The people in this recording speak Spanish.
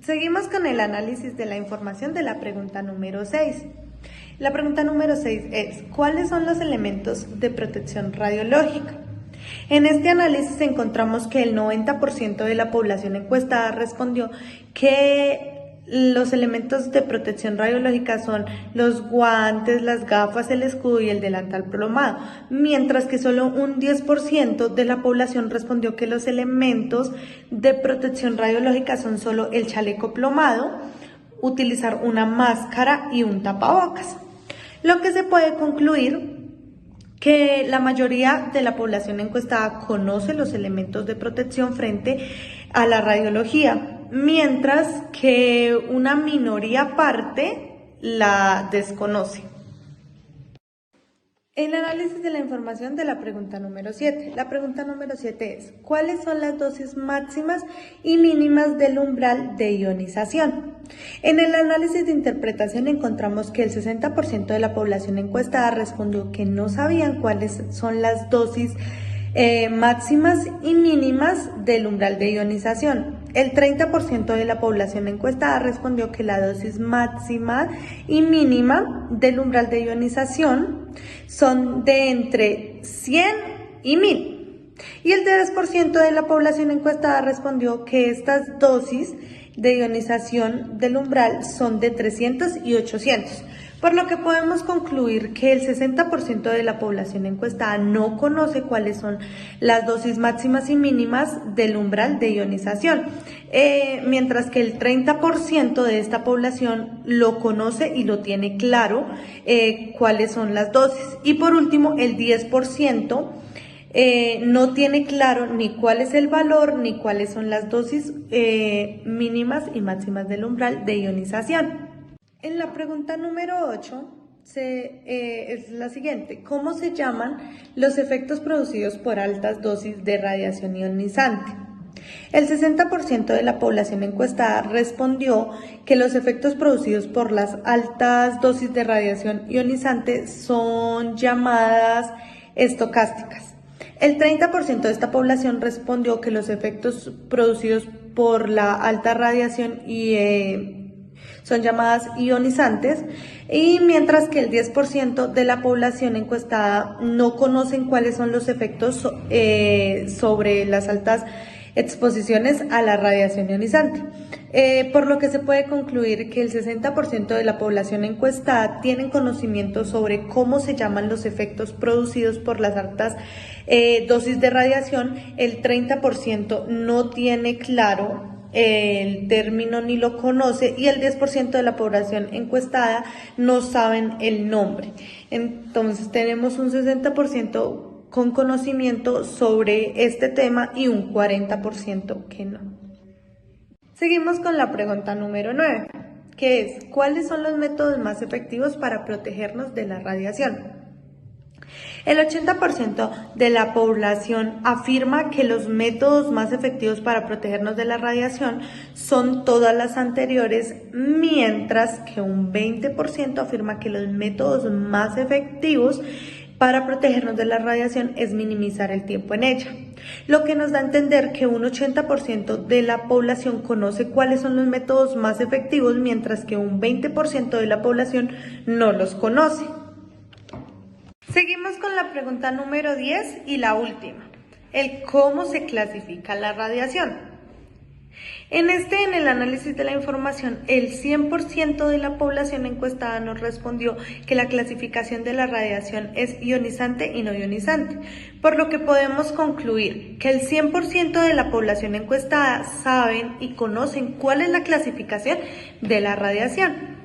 Seguimos con el análisis de la información de la pregunta número 6. La pregunta número 6 es: ¿cuáles son los elementos de protección radiológica? En este análisis encontramos que el 90% de la población encuestada respondió que los elementos de protección radiológica son los guantes, las gafas, el escudo y el delantal plomado, mientras que solo un 10% de la población respondió que los elementos de protección radiológica son solo el chaleco plomado, utilizar una máscara y un tapabocas. Lo que se puede concluir que la mayoría de la población encuestada conoce los elementos de protección frente a la radiología, mientras que una minoría aparte la desconoce. El análisis de la información de la pregunta número 7. La pregunta número 7 es: ¿cuáles son las dosis máximas y mínimas del umbral de ionización? En el análisis de interpretación encontramos que el 60% de la población encuestada respondió que no sabían cuáles son las dosis máximas y mínimas del umbral de ionización. El 30% de la población encuestada respondió que la dosis máxima y mínima del umbral de ionización son de entre 100 y 1000. Y el 10% de la población encuestada respondió que estas dosis de ionización del umbral son de 300 y 800. Por lo que podemos concluir que el 60% de la población encuestada no conoce cuáles son las dosis máximas y mínimas del umbral de ionización, mientras que el 30% de esta población lo conoce y lo tiene claro cuáles son las dosis. Y por último, el 10% no tiene claro ni cuál es el valor ni cuáles son las dosis mínimas y máximas del umbral de ionización. En la pregunta número 8 es la siguiente: ¿cómo se llaman los efectos producidos por altas dosis de radiación ionizante? El 60% de la población encuestada respondió que los efectos producidos por las altas dosis de radiación ionizante son llamadas estocásticas. El 30% de esta población respondió que los efectos producidos por la alta radiación son llamadas ionizantes, y mientras que el 10% de la población encuestada no conocen cuáles son los efectos sobre las altas exposiciones a la radiación ionizante. Por lo que se puede concluir que el 60% de la población encuestada tienen conocimiento sobre cómo se llaman los efectos producidos por las altas dosis de radiación. El 30% no tiene claro el término ni lo conoce, y el 10% de la población encuestada no saben el nombre. Entonces tenemos un 60% con conocimiento sobre este tema y un 40% que no. Seguimos con la pregunta número 9, que es: ¿cuáles son los métodos más efectivos para protegernos de la radiación? El 80% de la población afirma que los métodos más efectivos para protegernos de la radiación son todas las anteriores, mientras que un 20% afirma que los métodos más efectivos para protegernos de la radiación es minimizar el tiempo en ella, lo que nos da a entender que un 80% de la población conoce cuáles son los métodos más efectivos, mientras que un 20% de la población no los conoce. Seguimos con la pregunta número 10 y la última: el cómo se clasifica la radiación. En el análisis de la información, el 100% de la población encuestada nos respondió que la clasificación de la radiación es ionizante y no ionizante, por lo que podemos concluir que el 100% de la población encuestada saben y conocen cuál es la clasificación de la radiación.